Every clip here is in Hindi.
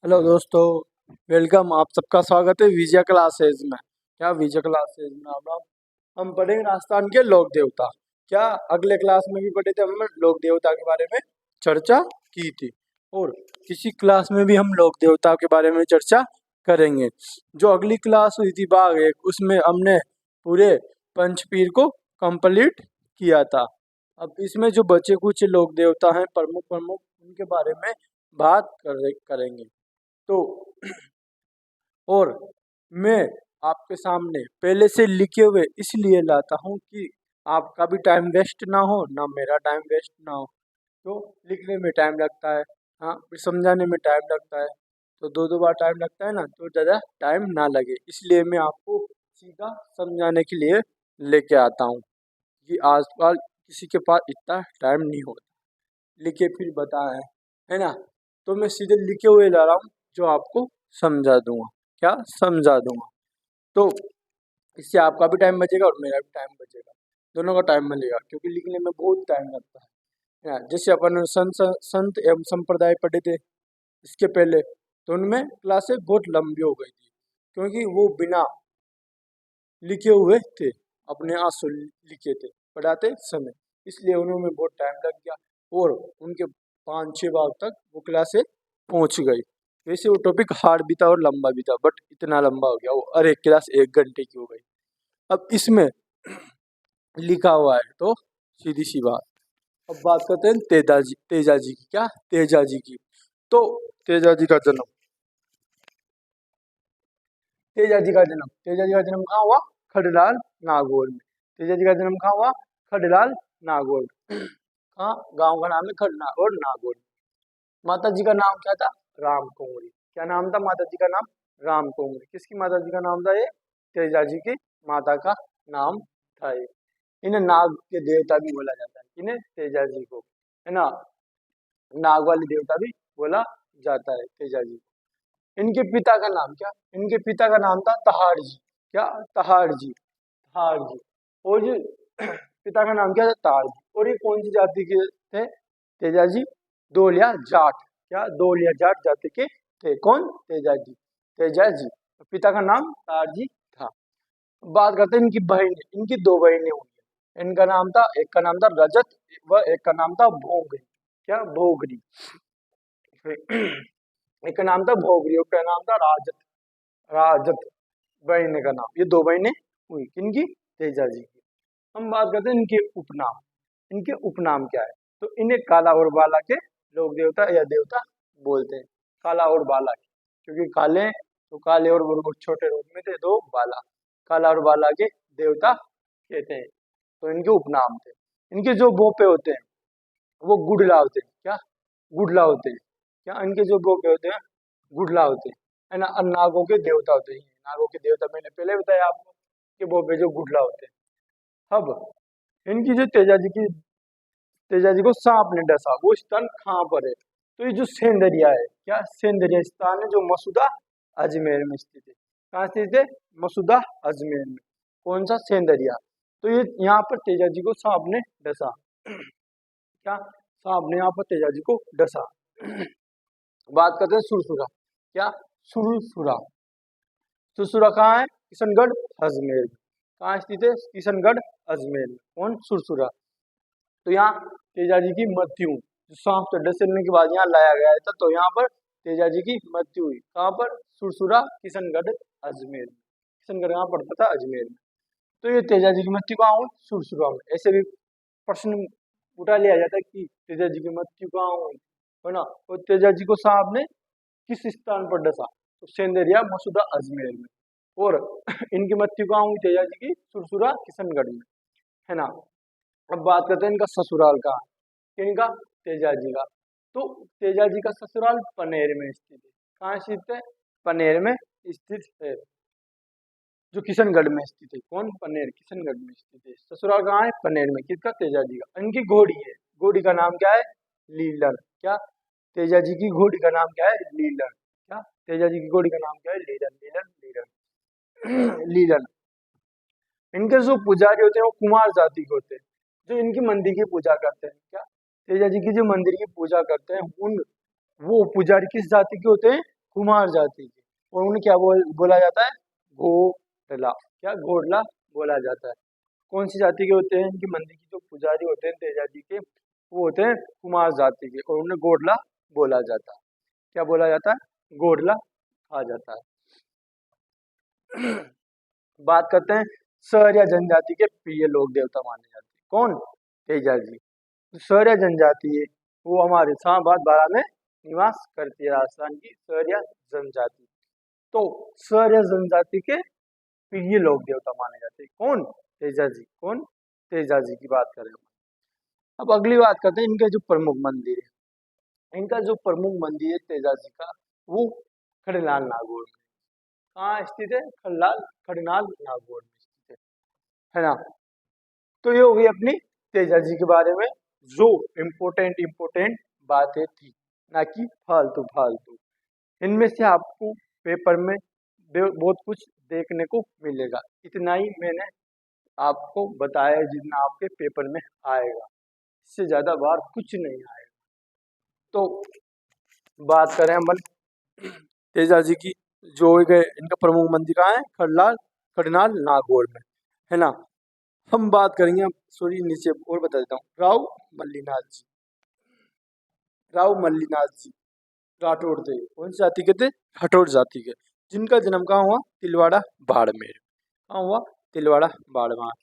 हेलो दोस्तों, वेलकम। आप सबका स्वागत है विजय क्लासेज में। क्या विजय क्लासेज में हम पढ़ेंगे राजस्थान के लोक देवता। क्या अगले क्लास में भी पढ़े थे, हम लोक देवता के बारे में चर्चा की थी, और किसी क्लास में भी हम लोक देवता के बारे में चर्चा करेंगे। जो अगली क्लास हुई थी भाग 1, उसमें हमने पूरे पंचपीर को कंप्लीट किया था। अब इसमें जो बचे कुछ लोक देवता हैं प्रमुख प्रमुख, उनके बारे में बात करेंगे। तो और मैं आपके सामने पहले से लिखे हुए इसलिए लाता हूँ कि आपका भी टाइम वेस्ट ना हो, ना मेरा टाइम वेस्ट ना हो। तो लिखने में टाइम लगता है, हाँ, फिर समझाने में टाइम लगता है, तो दो दो बार टाइम लगता है ना, तो ज़्यादा टाइम ना लगे, इसलिए मैं आपको सीधा समझाने के लिए लेके आता हूँ कि आजकल किसी के पास इतना टाइम नहीं होता लिखे फिर बताए, है ना। तो मैं सीधे लिखे हुए ला रहा हूँ जो आपको समझा दूंगा। क्या समझा दूंगा, तो इससे आपका भी टाइम बचेगा और मेरा भी टाइम बचेगा, दोनों का टाइम मिलेगा, क्योंकि लिखने में बहुत टाइम लगता है ना। जैसे अपन संत एवं संप्रदाय पढ़े थे इसके पहले, तो उनमें क्लासेस बहुत लंबी हो गई थी, क्योंकि वो बिना लिखे हुए थे, अपने आंसू लिखे थे पढ़ाते समय, इसलिए उन्होंने बहुत टाइम लग गया और उनके 5-6 बार तक वो क्लासे पहुंच गई। वैसे वो टॉपिक हार्ड भी था और लंबा भी था, बट इतना लंबा हो गया वो, अरे क्लास 1 घंटे की हो गई। अब इसमें लिखा हुआ है तो सीधी सी बात। अब बात करते हैं तेजा जी की। क्या तेजा जी की, तो तेजा जी का जन्म तेजा जी का जन्म कहाँ हुआ? खडलाल नागौर में। तेजा जी का जन्म कहाँ हुआ? खडलाल नागौर में। कहाँ? गांव का नाम है खडनागौर नागौर। माता जी का नाम क्या था? राम कुंवरी। क्या नाम था माता जी का? नाम राम कुंवरी। किसकी माता जी का नाम था ये? तेजा जी की माता का नाम था ये। इन्हें नाग के देवता भी बोला जाता है, इन्हें तेजा जी को, है ना, नाग वाली देवता भी बोला जाता है तेजा जी को। इनके पिता का नाम क्या? इनके पिता का नाम था तहाड़ जी। क्या? तहाड़ जी। तहाड़ जी। और ये पिता का नाम क्या था? तहाड़ जी। और ये कौन सी जाति के थे तेजा जी? दोलिया जाट। क्या? दोलिया जाट जाति के थे। कौन? तेजा जी। तेजा जी, पिता का नाम तहाड़ जी था। बात करते हैं इनकी बहन, इनकी 2 बहनें हुई हैं। इनका नाम था, एक का नाम था रजत व एक का नाम था भोगरी। क्या? भोगरी। एक का नाम था भोगरी, एक का नाम था राजत। राजत बहन का नाम, ये 2 बहनें हुई किनकी? तेजा जी की। हम बात करते हैं इनके उपनाम। इनके उपनाम क्या है? तो इन्हें काला और बाला के लोक देवता या देवता बोलते हैं। काला और बाला के, क्योंकि काले तो काले और छोटे रूप में थे, दो बाला, काला और बाला के देवता कहते हैं, तो इनके उपनाम थे। इनके जो बोपे होते हैं वो गुडला होते हैं। क्या? गुडला होते हैं। क्या? इनके जो बोपे होते हैं गुडला होते हैं, है ना। और नागों के देवता होते हैं, नागों के देवता मैंने पहले बताया आपको कि बोपे जो गुडला होते हैं। अब इनकी जो तेजा जी को सांप ने डसा, वो स्थान कहाँ पर है? तो ये जो सेंदरिया है, क्या? सेंदरिया स्थान है जो मसूदा अजमेर में स्थित है। कहाँ स्थित है? मसूदा अजमेर में। कौन सा? सेंदरिया। तो ये यहाँ पर तेजा जी को सांप ने डसा। क्या? सांप ने यहाँ पर तेजा जी को डसा। बात करते हैं सुरसुरा। क्या? सुरसुरा। सुरसुरा कहाँ है? किशनगढ़ अजमेर में। कहाँ स्थित है? किशनगढ़ अजमेर में। कौन? सुरसुरा। तो यहाँ तेजा जी की मृत्यु, जो सांप से डसने के बाद यहाँ लाया गया था, तो यहाँ पर तेजा जी की मृत्यु हुई। कहाँ पर? सुरसुरा, किशनगढ़ अजमेर में। किशनगढ़ कहाँ पड़ता था? अजमेर में। तो ये तेजा जी की मृत्यु कहाँ हुई? सुरसुरा में। ऐसे भी प्रश्न उठा लिया जाता है कि तेजा जी की मृत्यु कहाँ हुई, है ना। तो तेजा जी को सांप ने किस स्थान पर डसा? तो सेंदरिया, मसूदा, अजमेर में। और इनकी मृत्यु कहाँ हुई तेजा जी की? सुरसुरा, किशनगढ़ में, है ना। अब बात करते हैं इनका ससुराल का। इनका तेजा जी का, तो तेजा जी का ससुराल पनेर में स्थित है। कहाँ स्थित है? पनेर में स्थित है, जो किशनगढ़ में स्थित है। कौन? पनेर, किशनगढ़ में स्थित है। ससुराल कहाँ है? पनेर में। किसका? तेजा जी का। इनकी घोड़ी है, घोड़ी का नाम क्या है? लीलन। क्या? तेजा जी की घोड़ी का नाम क्या है? लीलन। क्या? तेजा जी की घोड़ी का नाम क्या है? लीलन। लीलन, लीलन। लीलन। इनके जो पुजारी होते हैं वो कुमार जाति के होते हैं, जो इनकी मंदिर की पूजा करते हैं। क्या? तेजा जी की जो मंदिर की पूजा करते हैं, उन वो पुजारी किस जाति के होते हैं? कुमार जाति के, और उन्हें क्या बोला जाता है, घोड़ला, क्या घोड़ला बोला जाता है। कौन सी जाति के होते हैं, इनकी मंदिर की जो पुजारी होते हैं तेजा जी के, वो होते हैं कुमार जाति के, और उन्हें घोड़ला बोला जाता है। क्या बोला जाता है, घोड़ला कहा जाता है। बात करते हैं सर या जनजाति के प्रिय लोक देवता माने जाते हैं, कौन, तेजा जी। सर या जनजाति है वो हमारे इस्लामाबाद बारा में निवास करती है, राजस्थान की सर या जनजाति। तो सर या जनजाति के प्रिय लोक देवता माने जाते हैं, कौन, तेजा जी, कौन, तेजा जी की बात करें। अब अगली बात करते हैं इनके जो प्रमुख मंदिर है। इनका जो प्रमुख मंदिर है तेजा जी का, वो खड़ेलाल नागौर में कहाँ स्थित है, खड़ेलाल नागौर में स्थित है ना। तो ये हो गई अपनी तेजा जी के बारे में जो इम्पोर्टेंट बातें थी, ना कि फालतू फालतू। इनमें से आपको पेपर में बहुत कुछ देखने को मिलेगा, इतना ही मैंने आपको बताया जितना आपके पेपर में आएगा, इससे ज्यादा बार कुछ नहीं आएगा। तो बात करें अपन तेजा जी की, जो गए इनका प्रमुख मंदिर कहाँ है, खड़ेलाल नागौर में, है ना। हम बात करेंगे, सॉरी नीचे और बता देता हूँ, राव मल्लीनाथ जी राठौड़ थे, कौन सी जाति के थे, राठौड़ जाति के, जिनका जन्म कहाँ हुआ, तिलवाड़ा बाड़मेर, कहाँ हुआ, तिलवाड़ा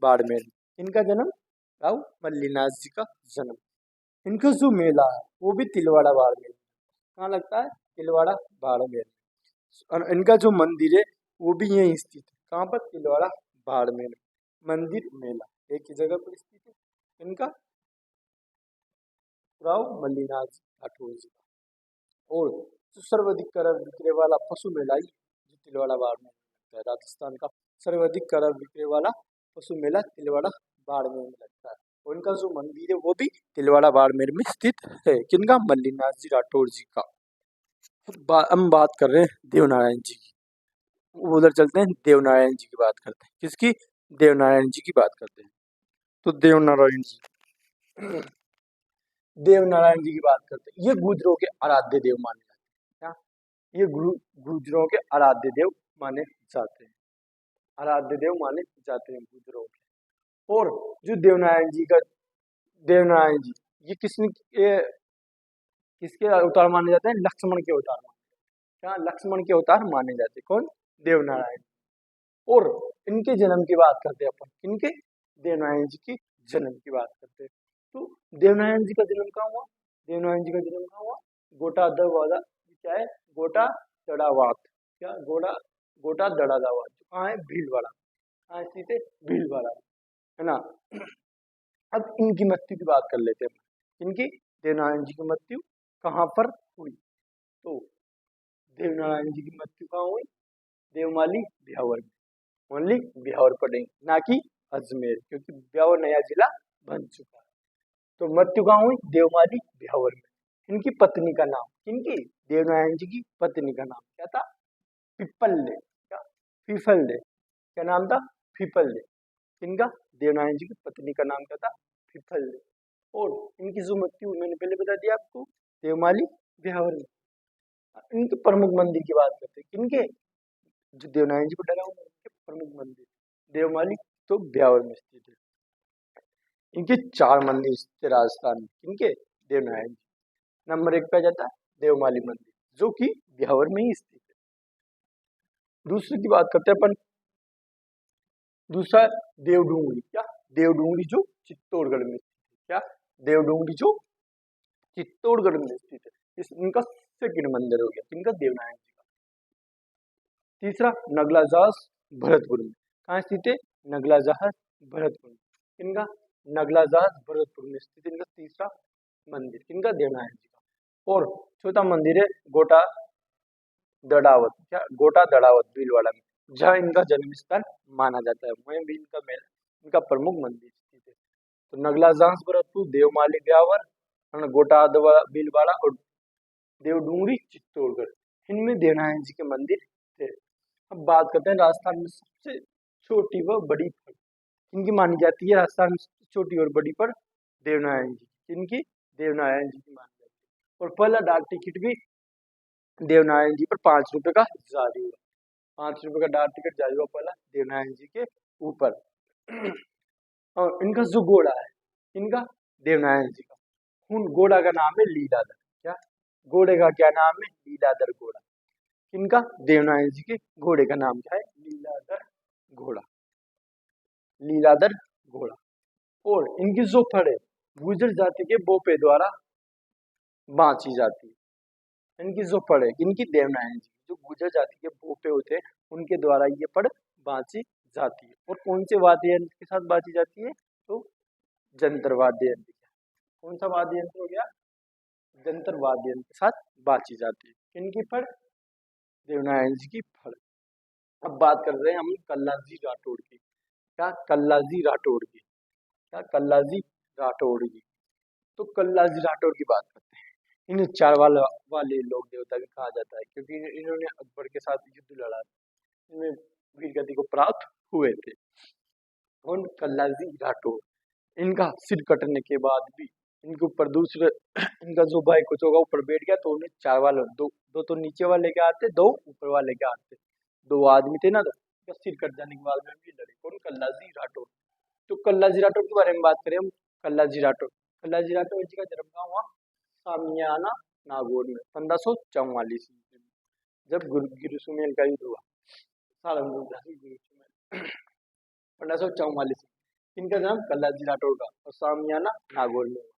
बाड़मेर। इनका जन्म, राव मल्लीनाथ जी का जन्म। इनका जो मेला है वो भी तिलवाड़ा बाड़मेर, कहाँ लगता है, तिलवाड़ा बाड़मेर। और इनका जो मंदिर है वो भी यहीं स्थित है, कहाँ पर, तिलवाड़ा बाड़मेर। मंदिर मेला एक ही जगह पर स्थित है इनका, राव मल्लीनाथ राठौड़ जी का। और जो सर्वाधिक कर विक्रय वाला पशु मेला ही जो तिलवाड़ा बाड़मेर में लगता है, राजस्थान का सर्वाधिक कर विक्रय वाला पशु मेला तिलवाड़ा बाड़मेर में लगता है। और इनका जो मंदिर है वो भी तिलवाड़ा बाड़मेर में स्थित है, किनका, मल्लीनाथ जी राठौड़ जी का। हम बात कर रहे हैं देवनारायण जी की, उधर चलते हैं, देवनारायण जी की बात करते हैं, किसकी, देवनारायण जी की बात करते हैं। तो देवनारायण जी, देवनारायण जी की बात करते हैं, ये गुर्जरों के आराध्य देव माने जाते हैं, क्या, ये गुर्जरों के आराध्य देव माने जाते हैं, आराध्य देव माने जाते हैं गुर्जरों के। और जो देवनारायण जी ये किसके अवतार माने जाते हैं, लक्ष्मण के अवतार माने, क्या, लक्ष्मण के अवतार माने जाते हैं, कौन, देवनारायण। और इनके जन्म की बात करते हैं अपन, इनके, देवनारायण जी की जन्म की बात करते हैं। तो देवनारायण जी का जन्म कहाँ हुआ, देवनारायण जी का जन्म कहाँ हुआ, गोटा दड़ावाद, क्या है, गोटा दड़ावाद, क्या, गोटा दड़ावाद, कहाँ है, भीलवाड़ा, कहाँ स्थित है, भीलवाड़ा, है ना। अब इनकी मृत्यु की बात कर लेते हैं, इनकी, देवनारायण जी की मृत्यु कहाँ पर हुई। तो देवनारायण जी की मृत्यु कहाँ हुई, देवमाली ब्यावर में, ओनली ब्यावर पढ़ेंगे, ना कि अजमेर, क्योंकि ब्यावर नया जिला बन चुका है। तो मृत्यु कहाँ हुई, देवमाली ब्यावर में। इनकी पत्नी का नाम, इनकी, देवनारायण जी की पत्नी का नाम क्या था, पिपल्ले, क्या, फीफल्ले, क्या नाम था, फीफल्ले। इनका, देवनारायण जी की पत्नी का नाम क्या था, फीफल्ले। और इनकी जो मृत्यु मैंने पहले बता दिया आपको, देवमाली ब्यावर में। इनके प्रमुख मंदिर की बात करते हैं, किनके, जो देवनारायण जी को डरा हुआ उनके प्रमुख मंदिर, देवमाली तो ब्यावर में स्थित है। इनके 4 मंदिर स्थित है राजस्थान में, इनके, देवनारायण जी। नंबर 1 पे आ जाता है देवमाली मंदिर, जो कि ब्यावर में ही स्थित है। दूसरी की बात करते हैं अपन, दूसरा देवडूंगरी, क्या, देवडूंगरी जो चित्तौड़गढ़ में स्थित है, क्या, देवडूंगरी जो चित्तौड़गढ़ में स्थित है। इस इनका सेकंड मंदिर हो गया, इनका, देवनारायण जी का। तीसरा नगला जहाज भरतपुर में, कहाँ स्थित है, नगला जहाज भरतपुर में, इनका, नगला जहाज भरतपुर में स्थित इनका तीसरा मंदिर, इनका, देवनारायण जी का। और चौथा मंदिर है गोटा दड़ावत, क्या, गोटा दड़ावत भीलवाड़ा में, जहाँ इनका जन्म स्थल माना जाता है, वहीं भी इनका मेला, इनका प्रमुख मंदिर स्थित है। तो नगला जहाज भरतपुर, देवमाली ब्यावर, गोटा भीलवाड़ा और देवडूंगरी चित्तौड़गढ़, इनमें देवनारायण जी के मंदिर थे। अब बात करते हैं राजस्थान में सबसे छोटी व बड़ी फड़, इनकी मानी जाती है राजस्थान में सबसे छोटी और बड़ी फड़ देवनारायण जी, इनकी, देवनारायण जी की मानी जाती है। और पहला डाक टिकट भी देवनारायण जी पर 5 रुपए का जारी हुआ, 5 रुपए का डाक टिकट जारी हुआ पहला देवनारायण जी के ऊपर। और इनका जो घोड़ा है, इनका देवनारायण जी का, उन घोड़ा का नाम है लीलाधर। क्या घोड़े का क्या नाम है? लीलाधर घोड़ा। इनका देवनारायण जी के घोड़े का नाम क्या है? लीलाधर घोड़ा, लीलाधर घोड़ा। और इनकी जो फड़ है गुर्जर जाति के बोपे द्वारा बांची जाती है। इनकी जो फड़ है, इनकी देवनारायण जी जो गुर्जर जाति के बोपे होते हैं उनके द्वारा ये फड़ बांची जाती है। और कौन से वाद्य यंत्र के साथ बांची जाती है? तो जंतर वाद्य यंत्र। कौन सा वाद्य यंत्र हो गया? जंतर वाद्य यंत्र के साथ बांची जाती है। इनकी फड़? देवनारायण जी की फड़। अब बात कर रहे हैं हम कल्लाजी राठौड़ की। क्या? कल्लाजी राठौड़ की। क्या? कल्लाजी राठौड़ की। तो कल्लाजी राठौड़ की बात करते हैं। इन्हें चारवाल वाले लोक देवता भी कहा जाता है क्योंकि इन्होंने अकबर के साथ युद्ध लड़ा, इनमें वीर गति को प्राप्त हुए थे। कौन? कल्लाजी राठौड़। इनका सिर कटने के बाद भी इनके ऊपर दूसरे इनका जो भाई कुछ होगा ऊपर बैठ गया तो उन्हें चारवाल दो दो तो नीचे वाले के आते, दो ऊपर वाले के आते, दो आदमी थे ना, तो इनका सिर कट जाने के बाद में भी लड़े। कौन? कल्लाजी राठौड़। तो कल्लाजी राठौड़ के बारे में बात करें हम। कल्लाजी राठौड़, कल्लाजी राठौड़ जी का जन्म कहाँ हुआ? सामियाना नागौर में 1544 ईस्वी में, जब गिर सुमेल का युद्ध हुआ। सालंगुर गिर सुमेल 1544। इनका जन्म कल्लाजी राठौड़ का और सामियाना नागौर में हुआ।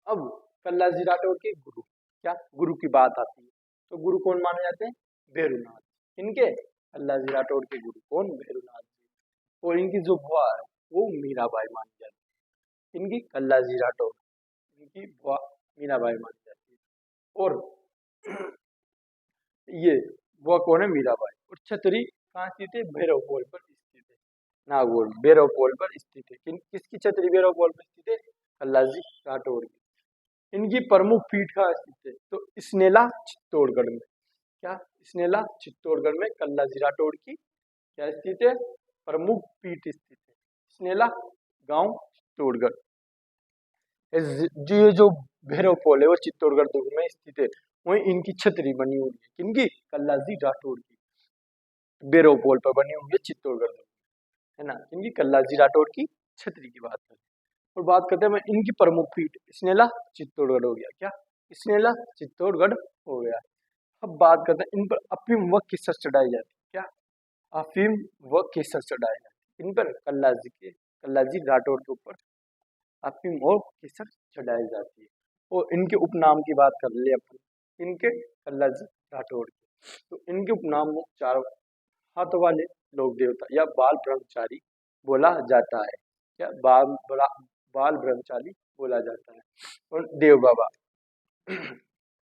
अब कल्लाजी राठौड़ के गुरु, क्या गुरु की बात आती है तो गुरु कौन माने जाते हैं? भैरूनाथ। इनके कल्लाजी राठौड़ के गुरु कौन? भैरूनाथ जी। और इनकी जो बुआ है वो मीराबाई मानी जाती है। इनकी कल्लाजी राठौड़, इनकी बुआ मीराबाई मानी जाती है। और ये बुआ कौन है? मीराबाई। और छतरी कहाँ स्थित है? भैरव पोल पर स्थित है, नागौर में भैरव पोल पर स्थित है। किसकी छतरी भैरव पोल पर स्थित है? कल्लाजी राठौड़ की। इनकी प्रमुख पीठ कहाँ स्थित है? तो स्नेला चित्तौड़गढ़ में। क्या? स्नेला चित्तौड़गढ़ में कल्लाजी राठौड़ की क्या स्थित है? प्रमुख पीठ स्थित है, स्नेला गांव चित्तौड़गढ़। ये जो भैरव पोल है वो चित्तौड़गढ़ दुर्ग में स्थित है। वहीं इनकी छतरी बनी हुई है, किनकी? कल्लाजी राठौड़ की, भैरव पोल पर बनी हुई है चित्तौड़गढ़ दुर्ग, है ना। इनकी कल्लाजी राठौड़ की छतरी की बात करें और बात करते हैं इनकी प्रमुख पीठ स्नेला चित्तौड़गढ़ हो गया। क्या? स्नेला चित्तौड़गढ़ हो गया। अब बात करते हैं इन पर अफीम व केसर चढ़ाई जाती है। क्या? अफीम व केसर चढ़ाई जाती है इन पर, कल्लाजी राठौड़ के ऊपर अफीम और केसर चढ़ाई जाती है। और इनके उपनाम की बात कर ले अपन, इनके कल्लाजी राठौड़ के, तो इनके उपनाम में चार हाथ वाले लोक देवता या बाल ब्रह्मचारी बोला जाता है। क्या? बाल ब्रह्मचारी बोला जाता है। और देव बाबा,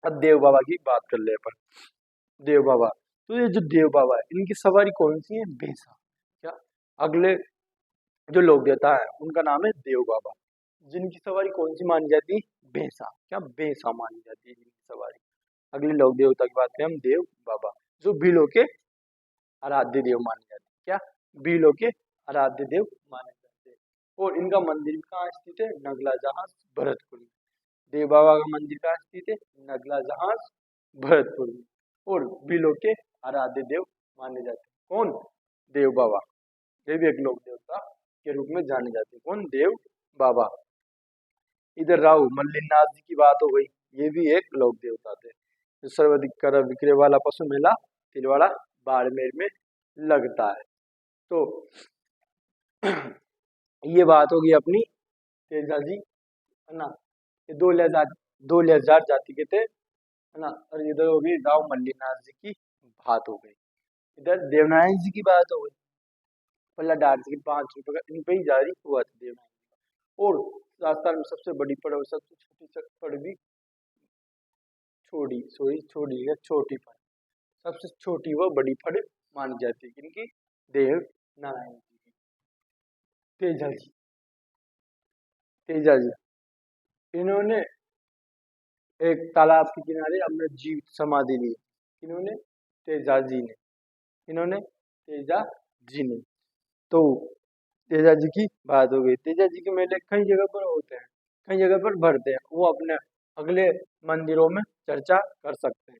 अब देव बाबा की बात कर ले अपन। देव बाबा, तो ये जो देव बाबा है इनकी सवारी कौन सी है? भैंसा। क्या? अगले जो लोक देवता है उनका नाम है देव बाबा, जिनकी सवारी कौन सी मानी जाती है? भैंसा। क्या? भैंसा मानी जाती है जिनकी सवारी। अगले लोक देवता की बात करें हम, देव बाबा, जो भीलों के आराध्य देव माने जाते हैं। क्या? भीलों के आराध्य देव माने जाते हैं। और इनका मंदिर कहाँ स्थित है? नगला जहाज भरतपुर में। देव बाबा का मंदिर कहाँ स्थित है? नगला जहाज भरतपुर में। और भीलों के आराध्य देव माने जाते हैं। कौन? देव बाबा। ये भी एक लोक देवता के रूप में जाने जाते हैं। कौन? देव बाबा। इधर राहु मल्लिनाथ जी की बात हो गई, ये भी एक लोक देवता थे। जो सर्वाधिक कर विक्रय वाला पशु मेला तिलवाड़ा बाड़मेर में लगता है। तो ये बात होगी अपनी तेजा जी, है ना। ये दो लिहाजार जाति के थे, है ना। और इधर होगी राव मल्लिनाथ जी की बात हो गई, इधर देवनारायण जी की बात हो गई। पल्ला डार जी 5 रुपए का इन पे ही जारी हुआ था देवनारायण जी। और राजस्थान में सबसे बड़ी पड़ और सबसे छोटी पड़ भी छोटी पड़, सबसे छोटी व बड़ी पड़ मानी जाती है किनकी? देव नारायण जी की। तेजा जी, तेजा जी इन्होंने एक तालाब के किनारे अपने जीवित समाधि ली। इन्होंने? तेजा जी ने, इन्होंने तेजा जी ने। तो तेजा जी की बात हो गई। तेजा जी के मेले कई जगह पर होते हैं, कई जगह पर भरते हैं, वो अपने अगले मंदिरों में चर्चा कर सकते हैं।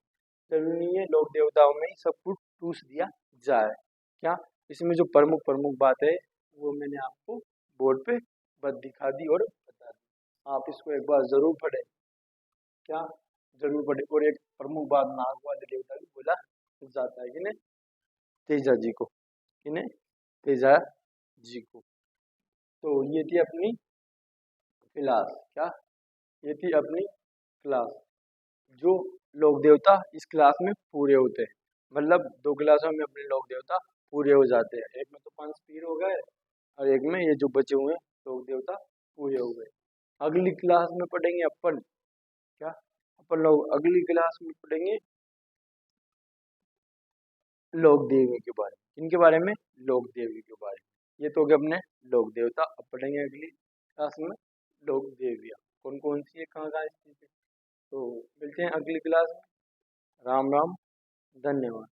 जरूरी नहीं है लोक देवताओं में ही सब कुछ टूस दिया जाए। क्या इसमें जो प्रमुख प्रमुख बात है वो मैंने आपको बोर्ड पे बस दिखा दी और बता दी। आप इसको एक बार जरूर पढ़ें। क्या जरूर पढ़े। और एक प्रमुख बात नाग वाले देवता भी बोला जाता है किन्हें, तेजा जी को, किन्हें, तेजा जी को। तो ये थी अपनी क्लास। क्या ये थी अपनी क्लास। जो लोक देवता इस क्लास में पूरे होते हैं, मतलब 2 क्लासों में अपने लोक देवता पूरे हो जाते हैं। एक में तो पंचपीर हो गए और एक में ये जो बचे हुए लोक देवता पूरे हो गए। अगली क्लास में पढ़ेंगे अपन, क्या अपन लोग अगली क्लास में पढ़ेंगे लोक देवी के बारे में। इनके बारे में लोक देवी के बारे में। ये तो हो गए अपने लोक देवता। अब पढ़ेंगे अगली क्लास में लोक देवियाँ कौन कौन सी है, कहाँ कहाँ स्थित है। तो मिलते हैं अगली क्लास में। राम राम, धन्यवाद।